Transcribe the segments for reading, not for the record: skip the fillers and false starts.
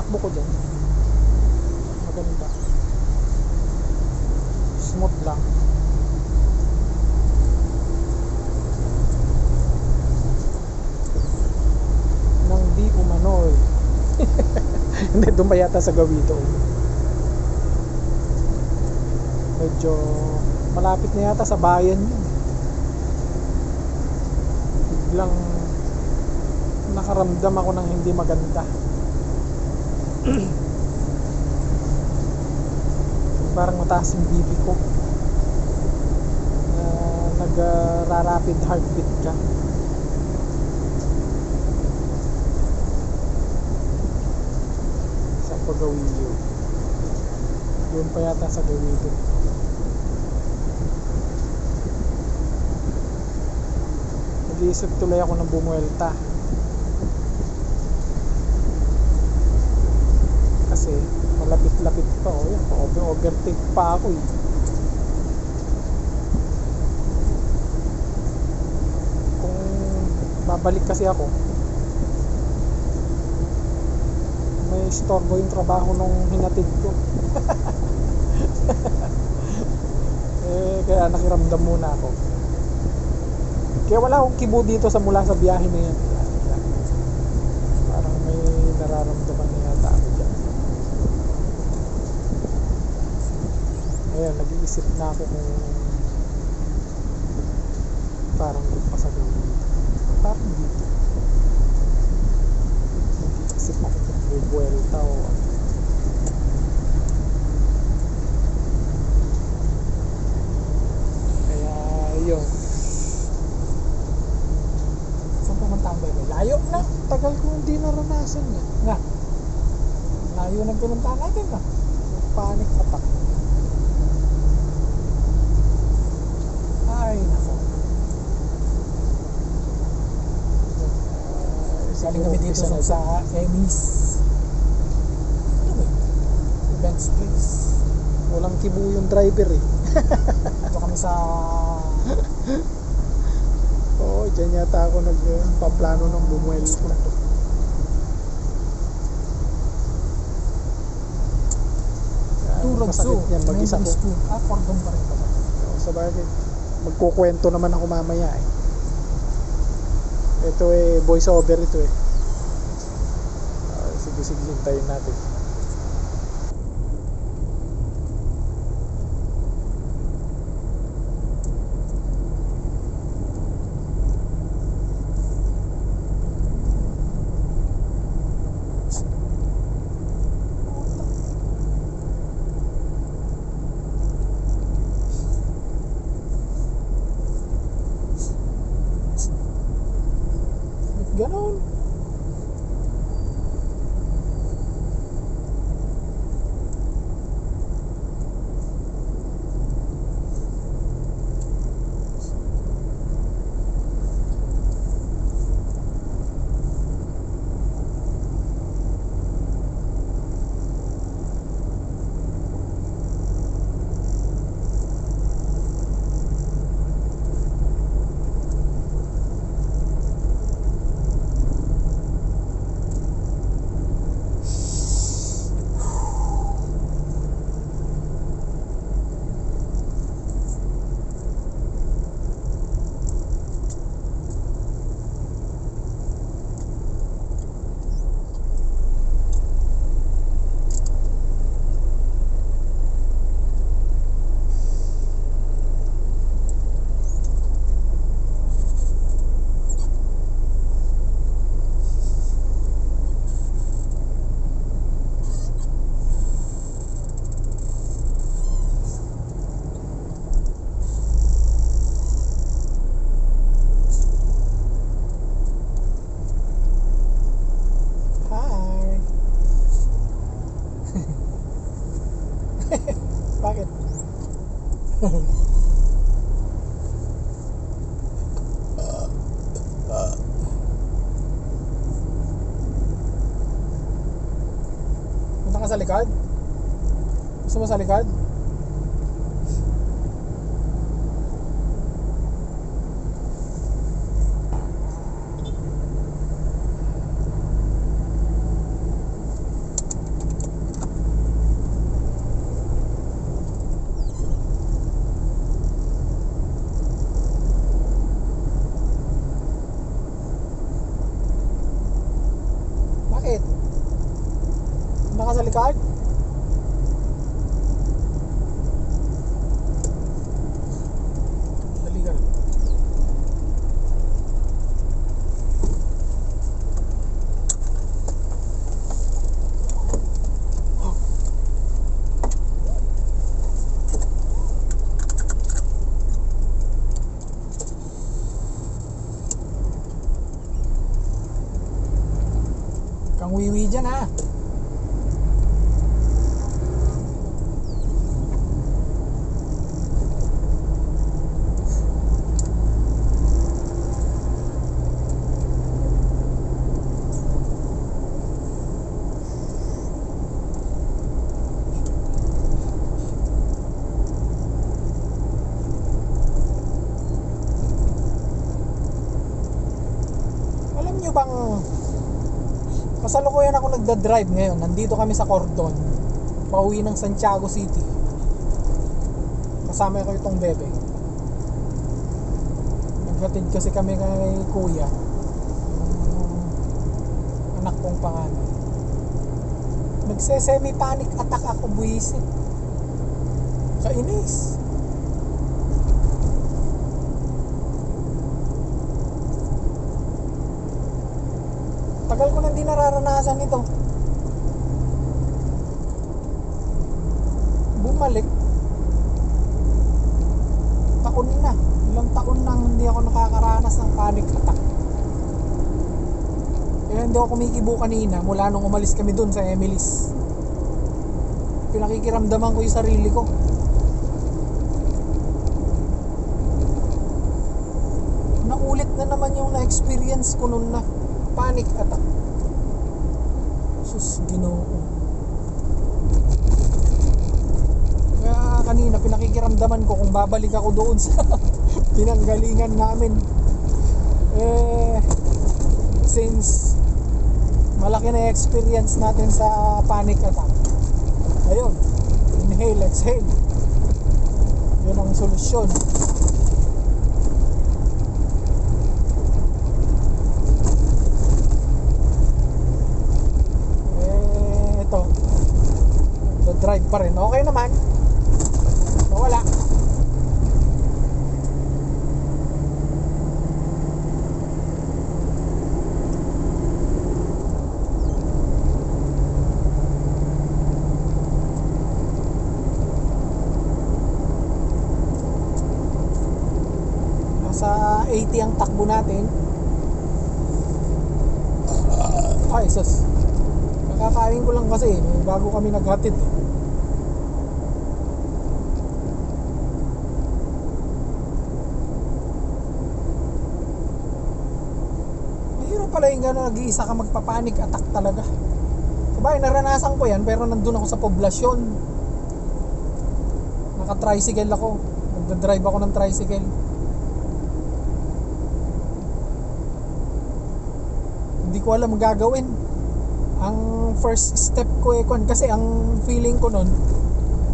takbo ko dyan. Maganda. Smooth lang. Nang di umanoy. Hindi, doon pa yata sa Gawito. Medyo malapit na yata sa bayan yun. Biglang nakaramdam ako ng hindi maganda. Parang mataas yung BP ko. Nag-rapid heartbeat ka. Sa Pagawilyo. Doon pa yata sa Gawito. Nag-iisip tuloy ako ng bumuelta. Kasi malapit-lapit pa. O yan, overtake pa ako eh. Kung babalik kasi ako, may istorbo yung trabaho nung hinatid ko. Kaya nakiramdam muna ako. Kaya wala akong kibo dito mula sa biyahe na yan. Parang may nararamdaman na yata ako dyan. Ayan, nag-iisip na ako kung parang doon pa sa gawin. Parang dito. Nag-iisip ako kung bubuelta o ano. Kaya yun. Layo na. Tagal ko hindi naranasan yan. Nga. Layo na pinunta natin na. Panic attack. Ay, nako. Galing kami dito sa Emis. Ano ba yun? Events place. Walang kibu yung driver eh. Dito kami sa... Oo, dyan yata ako nagpaplano ng bumuelta. Masakit yan, mag-isa ko. Cordon pa rin ba? Sa bagay, magkukwento naman ako mamaya eh. Ito eh, voice over ito eh. Sige, hintayin natin. Ganon. Bakit? Punta ka sa likod? Gusto mo sa likod? Walang wiwi dyan ha. Alam nyo bang kasalukuyan ako nagda-drive ngayon. Nandito kami sa Cordon, pauwi ng Santiago City. Kasama ko itong bebe. Naghatid kasi kami kay kuya, yung anak kong panganay. Nagse-semi-panic attack ako, buwisit. Kainis. Tagal ko na hindi nararanasan ito. Bumalik. Taon na. Ilang taon nang hindi ako nakakaranas ng panic attack. Kaya hindi ako kumikibo kanina mula nung umalis kami dun sa Emily's. Pinakikiramdaman ko yung sarili ko. Naulit na naman yung na-experience ko nun na panic attack. Sus, Ginoo. Kaya kanina pinakikiramdaman ko kung babalik ako doon sa pinanggalingan namin. Since malaki na experience natin sa panic attack, ayun, inhale, exhale, yun ang solusyon. Ito, drive pa rin, okay naman, wala. Sa 80 ang takbo natin. Ay, sus. Nakakain ko lang kasi bago kami naghatid. Mahirap pala yung gano'n, nag-iisa ka magpapanik attack talaga. Sabay, naranasan ko yan pero nandun ako sa poblasyon. Naka-tricycle ako. Nagda-drive ako ng tricycle. Hindi ko alam gagawin. Ang first step ko kasi ang feeling ko nun,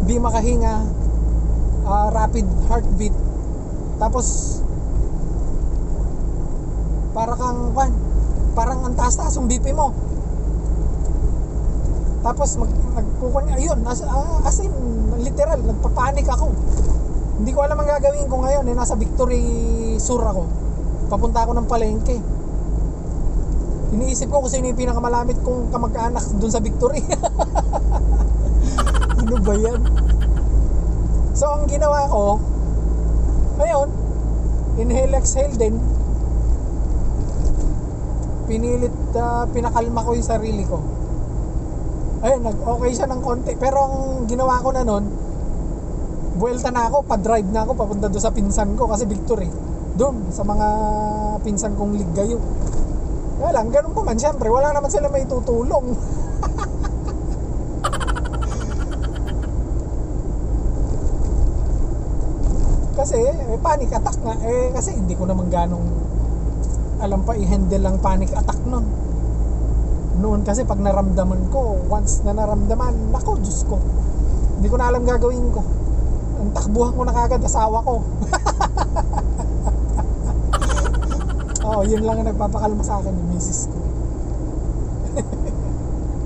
di makahinga, rapid heartbeat, tapos parang ang taas-taas yung BP mo, tapos ayun, as in literal nagpapanik ako. Hindi ko alam ang gagawin ko ngayon. Nasa Victory Sur ako, papunta ako ng palengke. Iniisip ko kung sino yung pinakamalamit kong kamag-anak dun sa Victory. Ano ba yan? So ang ginawa ko, ayun, inhale, exhale din. Pinilit, pinakalma ko yung sarili ko. Ayun, nag-okay siya ng konti. Pero ang ginawa ko na nun, buwelta na ako, pa-drive na ako papunta doon sa pinsan ko kasi Victory. Doon, sa mga pinsan kong liggayo. Kaya lang, ganun pa man, syempre, wala naman sila may tutulong. Kasi, panic attack nga. Kasi hindi ko naman ganong alam pa i-handle ang panic attack nun. Noon kasi pag naramdaman ko, once na naramdaman, nako, Diyos ko, hindi ko na alam gagawin ko. Ang takbuhan ko na kagad, asawa ko. Oo, yun lang ang nagpapakalma sa akin, yung misis ko.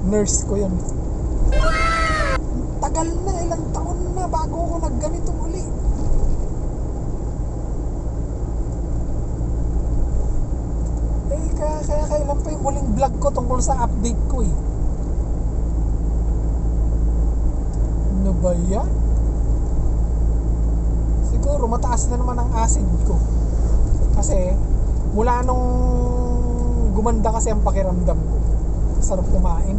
Nurse ko yun. Tagal na, ilang taon na bago ako nagganito uli. Kaya kailan pa yung huling vlog ko tungkol sa update ko eh. Ano ba yan? Siguro mataas na naman ang acid ko. Kasi mula nung gumanda kasi ang pakiramdam ko, Sarap kumain.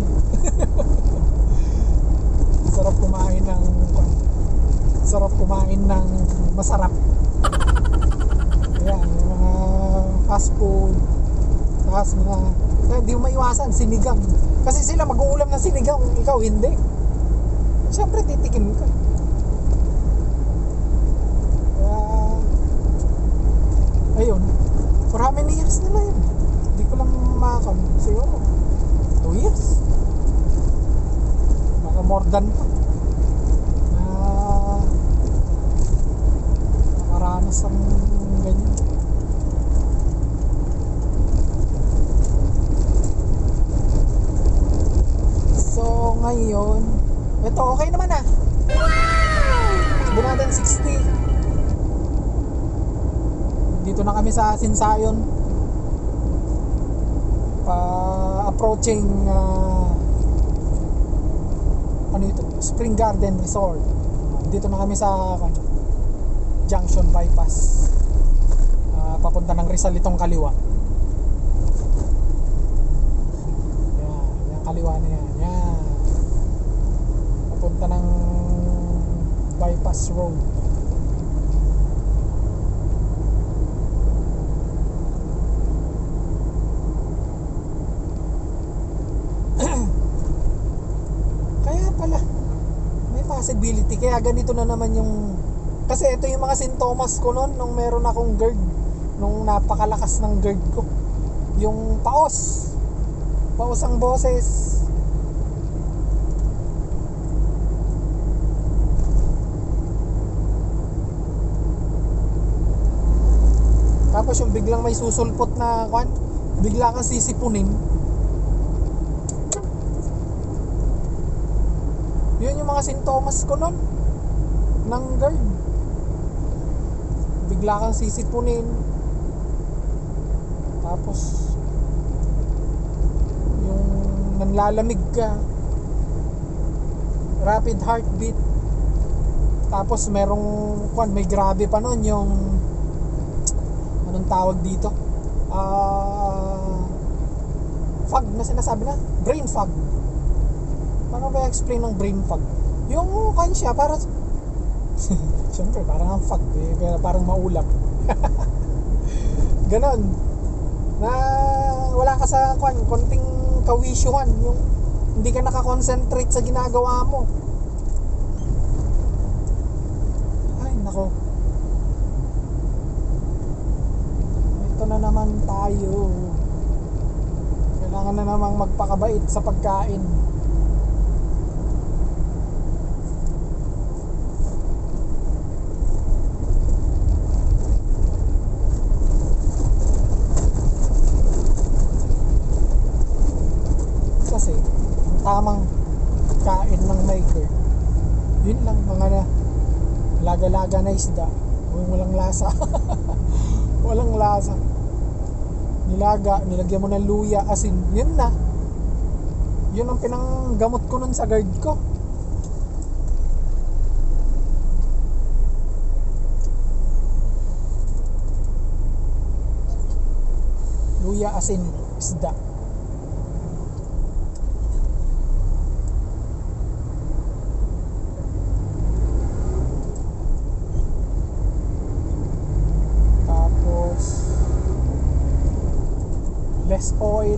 Sarap kumain ng sarap kumain ng masarap. Yan, yung mga fast food. Tapos mga hindi mo maiwasan, sinigang. Kasi sila mag-uulam ng sinigang, ikaw hindi. Siyempre titikim ka. Kaya ayun, for how many years na yun? Hindi ko lang makakam. Siguro 2 years. Baka more than pa. Nakaranas ang ganyan. So ngayon, ito okay naman ah. Wow! Doon natin 60. Dito na kami sa Sinsayon. Approaching ano ito? Spring Garden Resort. Dito na kami sa Junction Bypass. Papunta ng Rizal itong kaliwa. Yan kaliwa na yan. Yan. Papunta ng Bypass Road. Possibility, kaya ganito na naman yung kasi ito yung mga sintomas ko noon nung meron akong GERD, nung napakalakas ng GERD ko, yung paos ang boses, tapos yung biglang may susulpot na bigla kang sisipunin. Yun yung mga sintomas ko nun ng GERD. Bigla kang sisipunin. Tapos yung nanlalamig ka, rapid heartbeat. Tapos may grabe pa nun yung anong tawag dito, fog na sinasabi na, brain fog. Paano ba i-explain ng brain fog? Yung siya para siyempre parang ang fog pero parang maulap. Ganon. Na wala ka sa konting kawisyuhan, yung hindi ka nakakonsentrate sa ginagawa mo. Ay nako, ito na naman tayo. Kailangan na namang magpakabait sa pagkain. Tamang kain ng may GERD, yun lang, mga laga-laga na isda, walang lasa. Walang lasa, nilaga, nilagyan mo ng luya, asin, yun na. Yun ang pinanggamot ko nun sa GERD ko. Luya, asin, isda. Less oil.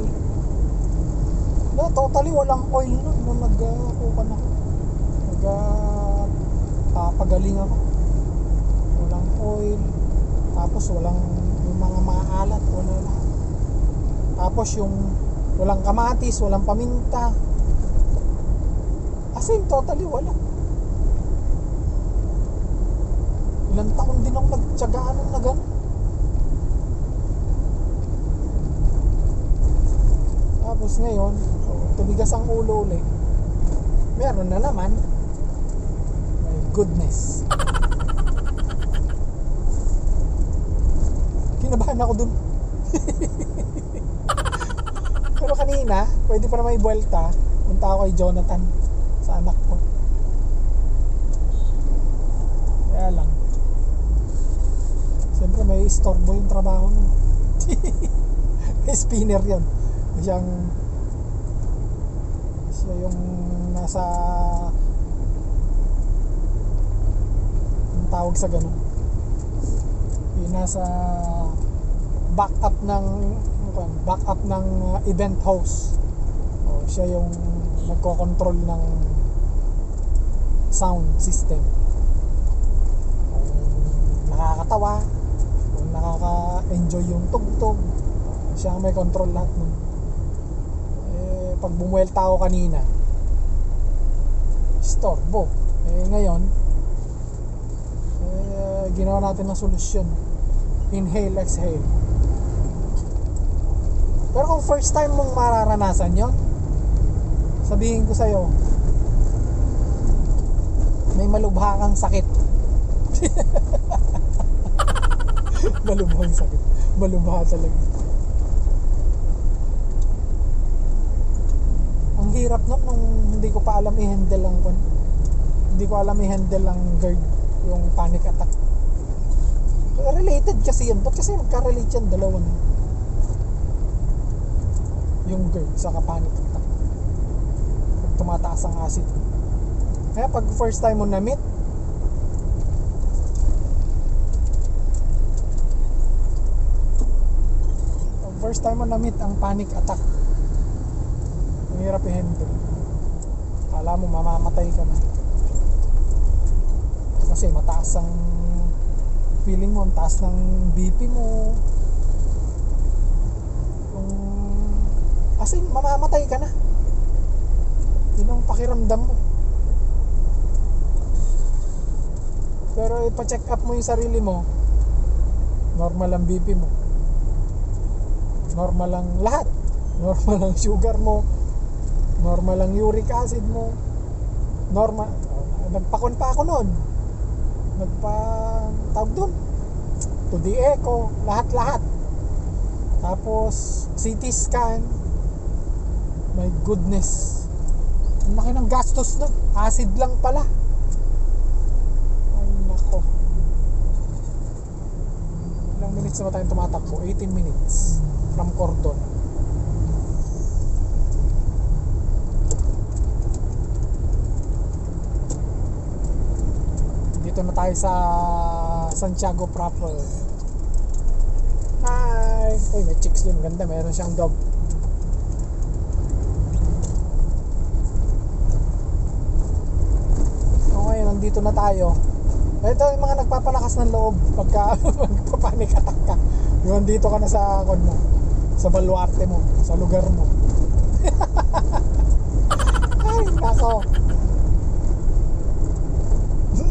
No, totally walang oil nun nung nagkukan ako. Papagaling ako. Walang oil. Tapos walang yung mga maalat, wala lahat. Tapos yung walang kamatis, walang paminta. As in, totally wala. Ilang taon din ako nagtsagaan na gano'n. Tapos ngayon, tumigas ang ulo ulit. Meron na naman. My goodness. Kinabahan ako dun. Pero kanina, pwede pa na may buwelta. Punta ako kay Jonathan sa anak ko. Kaya lang, siyempre may istorbo yung trabaho nun. May spinner yun. Siyang Siya yung nasa, yung tawag sa ganun, yung nasa backup ng event host. Siya yung nagko-control ng sound system. Kung nakakatawa, kung nakaka-enjoy yung tugtog, siya ang may control lahat nun. Pag bumuelta ako kanina, istorbo. Ngayon, ginawa natin ng solusyon. Inhale, exhale. Pero kung first time mong mararanasan yon, sabihin ko sa'yo, may malubha kang sakit. Malubhang sakit. Malubha talaga. Ang hirap nun nung hindi ko pa alam i-handle ang GERD, yung panic attack. Related kasi yun. Ba't kasi magka-relate yan dalawa na? Yung GERD sa panic attack. Pag tumataas ang acid. Kaya pag first time mo na-meet, ang panic attack, ang hirap i-handle. Kala mo mamamatay ka na. Kasi mataas ang feeling mo, ang taas ng BP mo. As in, mamamatay ka na. Yun ang pakiramdam mo. Pero ipa-check up mo yung sarili mo, normal ang BP mo, normal ang lahat, normal ang sugar mo, normal ang uric acid mo, normal. Nagpakon pa ako noon, tawag doon, to the echo, lahat. Tapos CT scan. My goodness, ang laki ng gastos nun. Acid lang pala. Ay nako. Ilang minutes na ba tayong tumatakbo? 18 minutes from Cordon. Dito na tayo sa Santiago proper. Hi! Uy, may chicks dun. Ganda, meron siyang dog. Dito na tayo. Ito yung mga nagpapalakas ng loob pagka magpapanik attack ka. Yung dito ka na sa mo, sa baluarte mo, sa lugar mo. Ay, nako.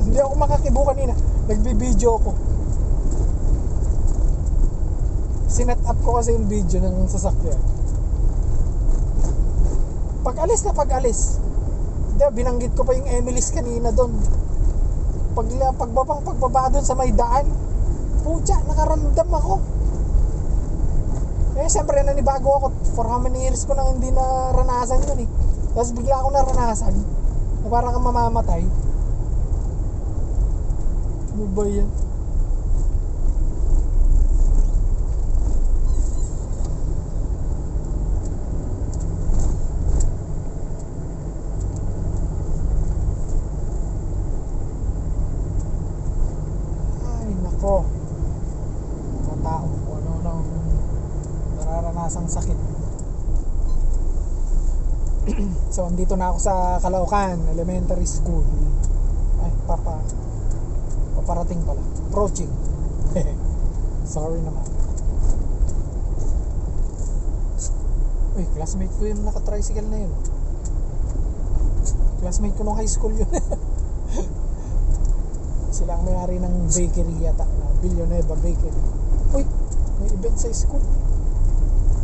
Hindi ako makakibo kanina. Nagbibideo ako. Sinet up ko kasi yung video ng sasakyan. Pag-alis. Binanggit ko pa yung Emily's kanina doon. Pagbaba doon sa may daan, pucha, nakaramdam ako. Siyempre nanibago ako. For how many years ko nang hindi naranasan yun eh. Tapos bigla ako naranasan na parang kang mamamatay. Ano ba yan? Mga tao kung ano nang nararanasang sakit. So andito na ako sa Caloocan Elementary School. Ay, paparating pala, approaching. Sorry naman. Uy, classmate ko yung naka-tricycle na yun. Classmate ko nung high school yun. Sila ang may-ari ng bakery yata, na Villanueva Bakery. Uy, may event sa school.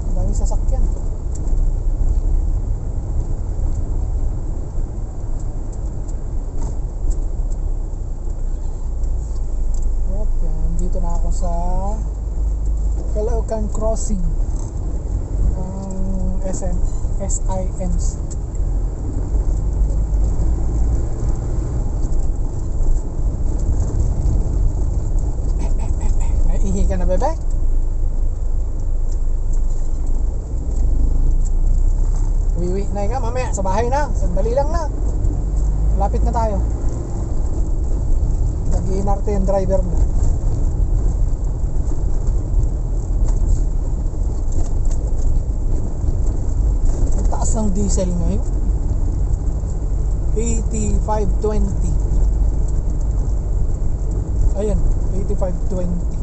Ang daming sasakyan. At yan, dito na ako sa Caloocan Crossing ng SIMC. Ihi ka na, bebe? Uwi na sanay ka, mamaya sa bahay na, sandali lang na. Malapit na tayo. Nag-iinarte yung driver mo. Ang taas ng diesel ngayon. 85.20. Ayan, 85.20.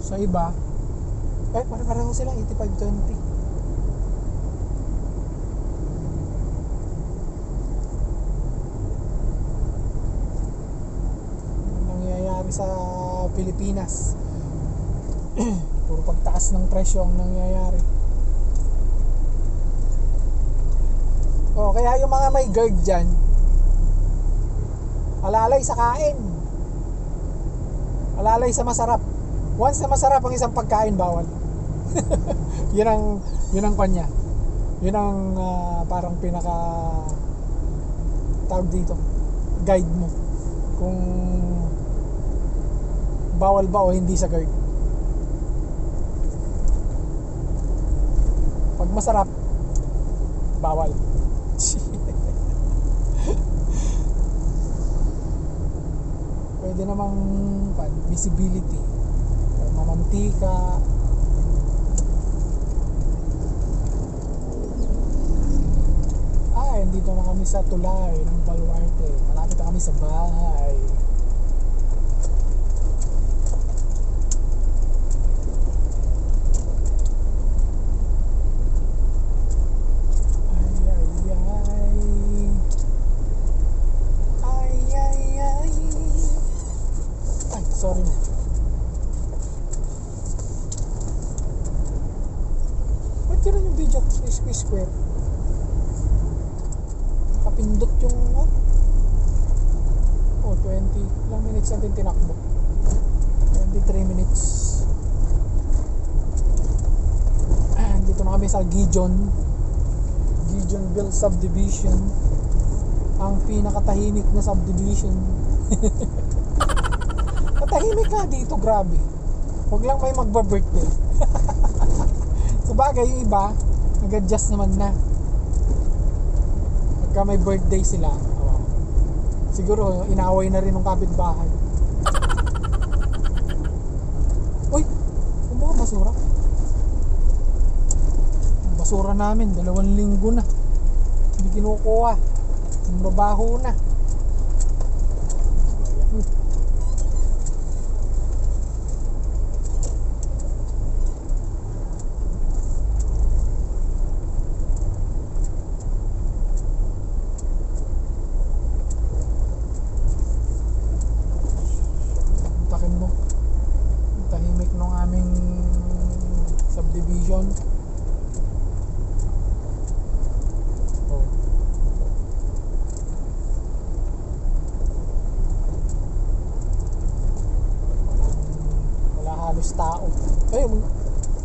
Sa iba, pare-pareho sila, 85.20. Nangyayari sa Pilipinas. Puro pagtaas ng presyo ang nangyayari. Kaya yung mga may GERD dyan, alalay sa kain, alalay sa masarap. Once na masarap ang isang pagkain, bawal. yun ang kanya. Yun ang parang pinaka tawag dito, guide mo kung bawal ba o hindi sa GERD. Pag masarap, bawal. Pwede namang visibility, mamantika. Dito na kami sa tulay ng Baluarte. Malapit na kami sa bahay. Sorry na. Ba't yun yung video square? Kapindot yung 20 ilang minutes natin tinakbo. 23 minutes. Dito na kami sa Gijonville Subdivision, ang pinakatahimik na subdivision. Patahimik na dito, grabe. Huwag lang may magba-birthday. Sabagay yung iba nag-adjust naman na pagka may birthday sila. Siguro inaway na rin ng kapitbahay. Uy, ano ba basura? Ang basura namin 2 linggo na hindi kinukuha. Ang babaho na. Tahimik ng aming subdivision. Wala halos tao. Ayun,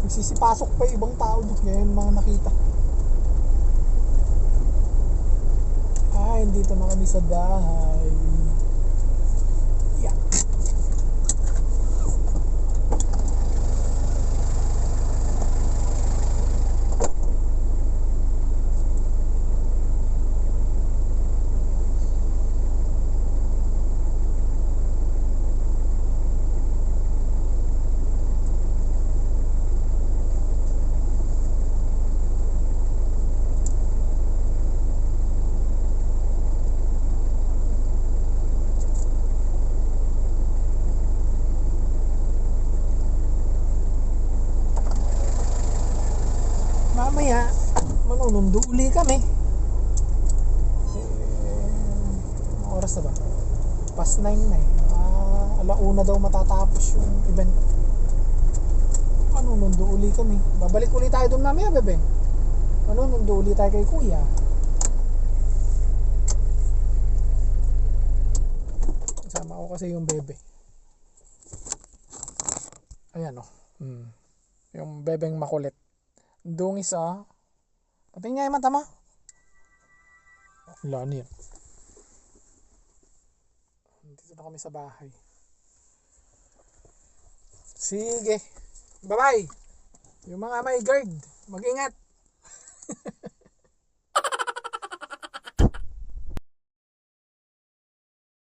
nagsisipasok pa yung ibang tao doon. Ngayon mga nakita. Dito na kami sa bahay. Mamaya manunundo uli kami. Anong oras na ba? Past 9 na eh. Alauna daw matatapos yung event. Manunundo uli kami. Babalik uli tayo doon mamaya, bebe. Manunundo uli tayo kay kuya. Kasama ko kasi yung bebe. Ayan o. Yung bebeng makulit. Dungis pating niya yung mata mo. Wala niya. Dito na kami sa bahay. Sige. Bye-bye. Yung mga may guard, mag-ingat.